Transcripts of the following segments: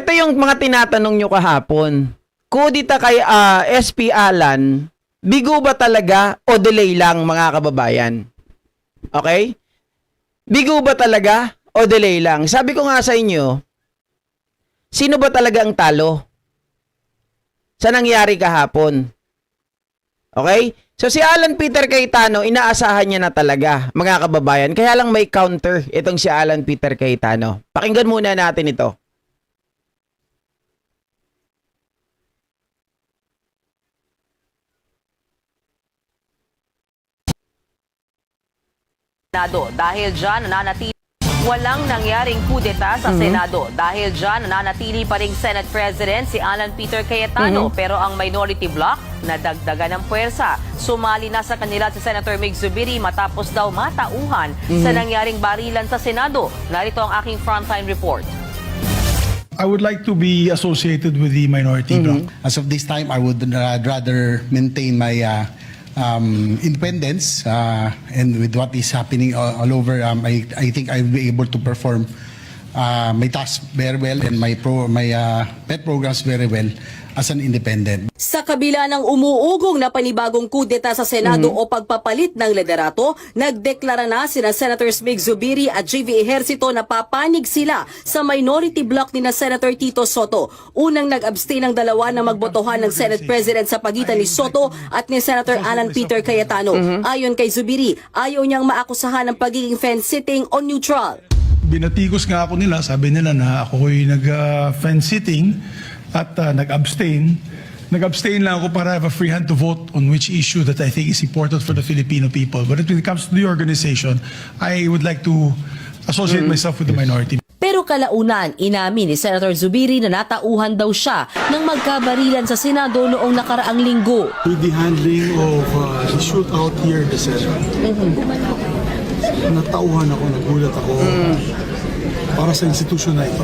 Ito yung mga tinatanong nyo kahapon. Kudita kay SP Alan, bigo ba talaga o delay lang mga kababayan? Okay? Bigo ba talaga o delay lang? Sabi ko nga sa inyo, sino ba talaga ang talo sa nangyari kahapon? Okay? So si Alan Peter Cayetano, inaasahan niya na talaga mga kababayan. Kaya lang may counter itong si Alan Peter Cayetano. Pakinggan muna natin ito. Senado. Dahil dyan, nananatili walang nangyaring kudeta sa Senado. Dahil dyan, nananatili pa ring Senate President si Alan Peter Cayetano. Pero ang minority bloc, nadagdagan ng puwersa. Sumali na sa kanila si Senator Mig Zubiri matapos daw matauhan sa nangyaring barilan sa Senado. Narito ang aking frontline report. I would like to be associated with the minority bloc. As of this time, I would rather maintain my independence, and with what is happening all over, I think I'll be able to perform my tasks very well and my pet programs very well as an independent. Sa kabila ng umuugong na panibagong kudeta sa Senado o pagpapalit ng liderato, nagdeklara na sina Senators Mig Zubiri at JV Ejercito na papanig sila sa minority bloc ni na Senator Tito Soto. Unang nag-abstain ng dalawa na magbotohan ng Senate President sa pagitan ni Soto at ni Senator Alan Peter Cayetano. Ayon kay Zubiri, ayaw niyang maakusahan ng pagiging fence-sitting o neutral. Binatigos nga ako nila, sabi nila na ako'y nag-fence sitting at nag-abstain. Nag-abstain lang ako para have a free hand to vote on which issue that I think is important for the Filipino people. But when it comes to the organization, I would like to associate myself with the minority. Pero kalaunan, inamin ni Senator Zubiri na natauhan daw siya nang magkabarilan sa Senado noong nakaraang linggo. With the handling of the shootout here in the Senate, natauhan ako, nagulat ako para sa institusyon na ito.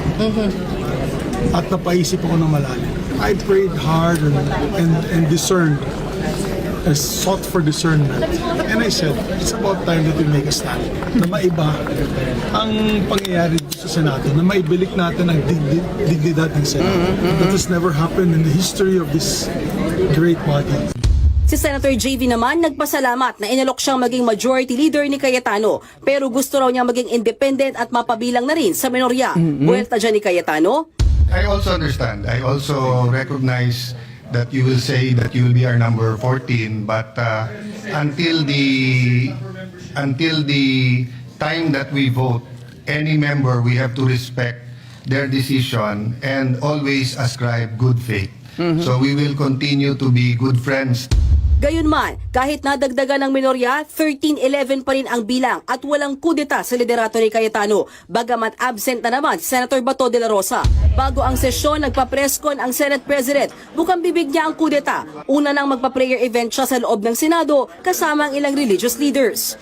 At napaisip ako ng malalim. I prayed hard and discerned, sought for discernment. And I said, it's about time that we make a stand. Na maiba ang pangyayari sa Senado, na maibilik natin ang dignidad ng Senado. That has never happened in the history of this great body. Si Senator JV naman nagpasalamat na inalok siyang maging majority leader ni Cayetano, pero gusto raw niya maging independent at mapabilang na rin sa minorya. Buwelta dyan ni Cayetano. I also understand. I also recognize that you will say that you will be our number 14, but until the time that we vote, any member, we have to respect their decision and always ascribe good faith. So we will continue to be good friends. Gayunman, kahit nadagdagan ng minorya, 13-11 pa rin ang bilang at walang kudeta sa liderato ni Cayetano, bagamat absent na naman si Senator Bato de la Rosa. Bago ang sesyon, nagpa-presscon ang Senate President. Bukang bibig niya ang kudeta. Una nang magpa-prayer event siya sa loob ng Senado kasama ang ilang religious leaders.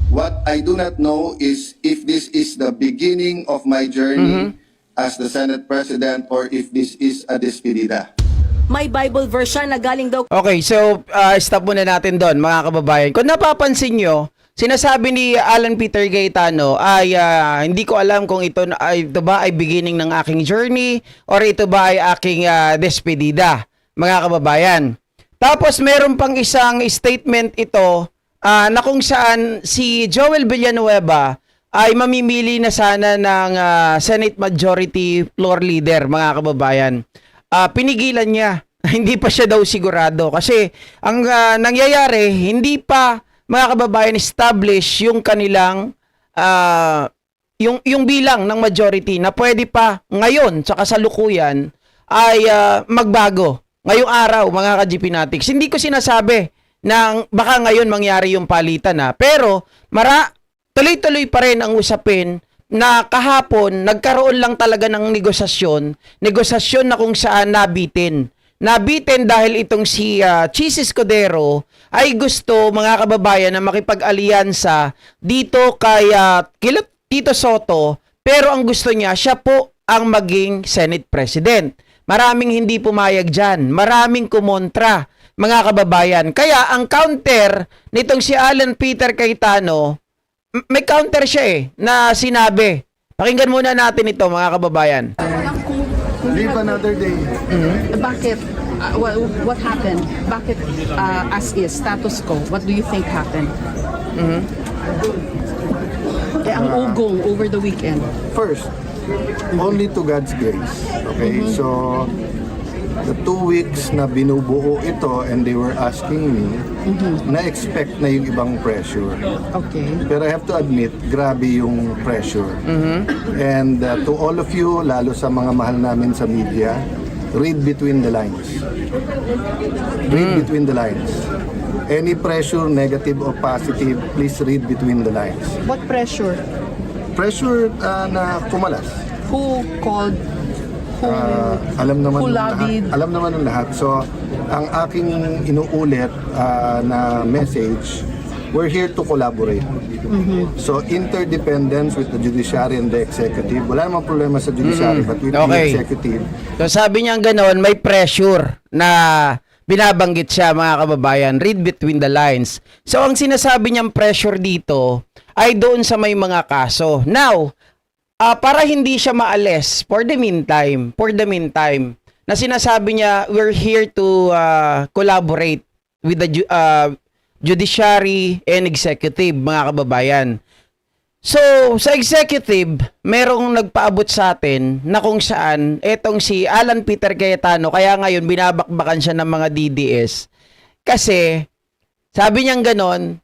What I do not know is if this is the beginning of my journey as the Senate President or if this is a despedida. May Bible version na galing daw Okay, so stop muna natin doon mga kababayan. Kung napapansin nyo, sinasabi ni Alan Peter Cayetano ay hindi ko alam kung ito ba ay beginning ng aking journey or ito ba ay aking despedida, mga kababayan. Tapos meron pang isang statement ito na kung saan si Joel Villanueva ay mamimili na sana ng Senate Majority Floor Leader, mga kababayan. Pinigilan niya. Hindi pa siya daw sigurado kasi ang nangyayari, hindi pa, mga kababayan, establish yung kanilang yung bilang ng majority na pwede pa ngayon sa kasalukuyan ay magbago. Ngayong araw, mga ka-GPnatics, hindi ko sinasabi na baka ngayon mangyari yung palitan pero tuloy-tuloy pa rin ang usapin na kahapon nagkaroon lang talaga ng negosasyon na kung saan nabitin dahil itong si Chis Escudero ay gusto, mga kababayan, na makipag-alyansa dito kay Tito Soto, pero ang gusto niya, siya po ang maging Senate President. Maraming hindi pumayag dyan, maraming kumontra, mga kababayan. Kaya ang counter nitong si Alan Peter Cayetano, may counter siya na sinabi. Pakinggan muna natin ito, mga kababayan. Live another day. Bakit? What happened? Bakit as is, status quo? What do you think happened? Eh, ang ugong over the weekend. First, only to God's grace. Okay, so the 2 weeks na binubuo ito and they were asking me, na-expect na yung ibang pressure. Okay. Pero I have to admit, grabe yung pressure. And to all of you, lalo sa mga mahal namin sa media, read between the lines. Read between the lines. Any pressure, negative or positive, please read between the lines. What pressure? Pressure na kumalas. Who called? Who? Alam naman Who ng lahat. lobbied? Alam naman ng lahat. So, ang aking inuulit na message, we're here to collaborate. So, interdependence with the judiciary and the executive. Wala namang problema sa judiciary, but with the Okay. executive. So sabi niya ganoon, may pressure na binabanggit siya, mga kababayan. Read between the lines. So ang sinasabi niyang pressure dito ay doon sa may mga kaso. Now, para hindi siya maalis for the meantime, na sinasabi niya, we're here to collaborate with the judiciary and executive, mga kababayan. So, sa executive, merong nagpaabot sa atin na kung saan etong si Alan Peter Cayetano, kaya ngayon binabakbakan siya ng mga DDS. Kasi, sabi niyang ganon,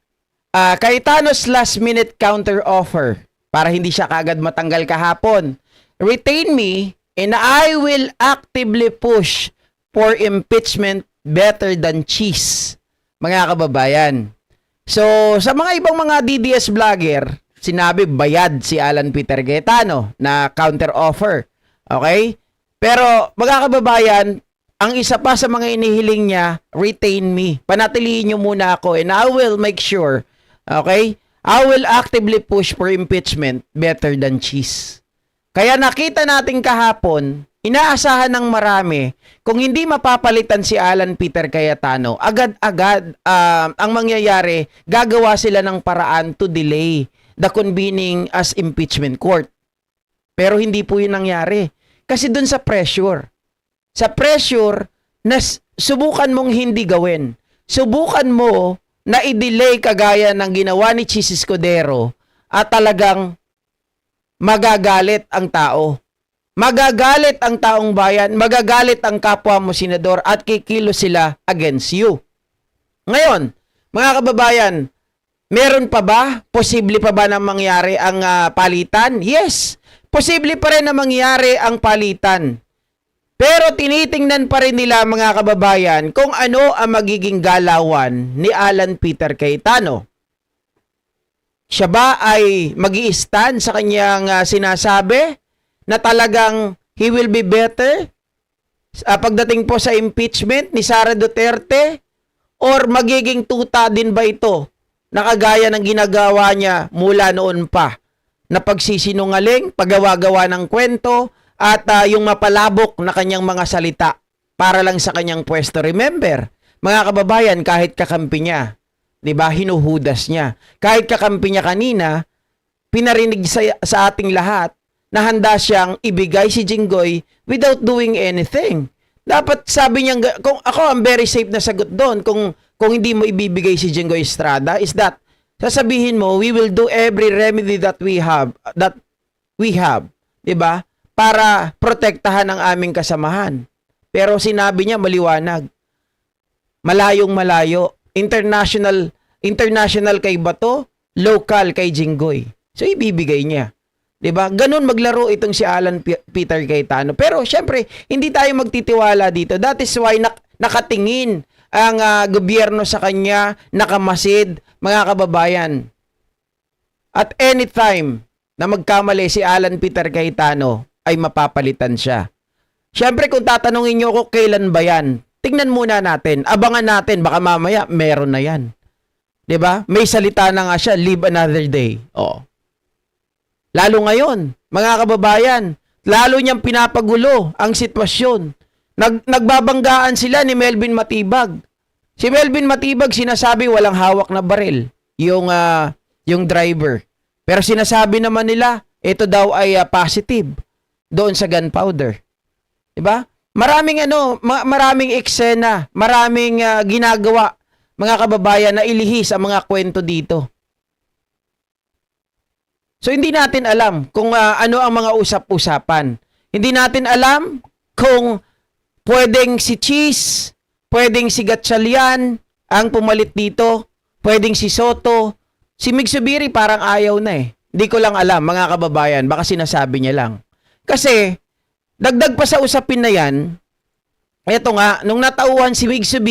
Cayetano's last minute counter offer para hindi siya kagad matanggal kahapon. Retain me and I will actively push for impeachment better than cheese. Mga kababayan. So, sa mga ibang mga DDS vlogger, sinabi bayad si Alan Peter Cayetano na counter offer. Okay? Pero mga kababayan, ang isa pa sa mga inihiling niya, retain me. Panatilihin niyo muna ako and I will make sure, okay? I will actively push for impeachment better than cheese. Kaya nakita natin kahapon, inaasahan ng marami, kung hindi mapapalitan si Alan Peter Cayetano, agad-agad ang mangyayari, gagawa sila ng paraan to delay the convening as impeachment court. Pero hindi po yun nangyari. Kasi dun sa pressure. Sa pressure na subukan mong hindi gawin. Subukan mo na i-delay kagaya ng ginawa ni Chis Escudero at talagang magagalit ang tao. Magagalit ang taong bayan, magagalit ang kapwa mo senador at kikilos sila against you. Ngayon, mga kababayan, meron pa ba? Posible pa ba na mangyari ang palitan? Yes. Posible pa rin na mangyari ang palitan. Pero tinitingnan pa rin nila, mga kababayan, kung ano ang magiging galawan ni Alan Peter Cayetano. Siya ba ay mag-i-stand sa kanyang sinasabi na talagang he will be better pagdating po sa impeachment ni Sara Duterte? Or magiging tuta din ba ito? Nakagaya ng ginagawa niya mula noon pa na pagsisinungaling, paggawa-gawa ng kwento at yung mapalabok na kanyang mga salita para lang sa kanyang pwesto. Remember, mga kababayan, kahit kakampi niya, 'di ba, hinuhudas niya. Kahit kakampi niya kanina, pinarinig sa ating lahat na handa siyang ibigay si Jinggoy without doing anything. Dapat sabi niya, kung ako ang very safe na sagot doon, kung hindi mo ibibigay si Jinggoy Estrada, is that sasabihin mo, we will do every remedy that we have, 'di ba? Para protektahan ang aming kasamahan. Pero sinabi niya maliwanag. Malayong malayo. International kay Bato, local kay Jinggoy. So ibibigay niya. 'Di ba? Ganun maglaro itong si Alan Peter Cayetano. Pero syempre, hindi tayo magtitiwala dito. That is why nakatingin ang gobyerno sa kanya, nakamasid, mga kababayan. At anytime na magkamali si Alan Peter Cayetano, ay mapapalitan siya. Syempre, kung tatanungin niyo ako kailan ba yan, tingnan muna natin, abangan natin, baka mamaya meron na yan. 'Di ba? May salita na nga siya, live another day. Oh. Lalo ngayon, mga kababayan, lalo niyang pinapagulo ang sitwasyon. Nagbabanggaan sila ni Melvin Matibag. Si Melvin Matibag sinasabi walang hawak na baril yung driver. Pero sinasabi naman nila ito daw ay positive doon sa gunpowder. 'Di ba? Maraming maraming eksena, maraming ginagawa mga kababayan na ilihis ang mga kwento dito. So hindi natin alam kung ano ang mga usap-usapan. Hindi natin alam kung pwedeng si Cheese, pwedeng si Gatchalian ang pumalit dito, pwedeng si Soto. Si Mig Zubiri parang ayaw na eh. Hindi ko lang alam mga kababayan, baka sinasabi niya lang. Kasi dagdag pa sa usapin na yan, eto nga, nung natauhan si Mig Zubiri,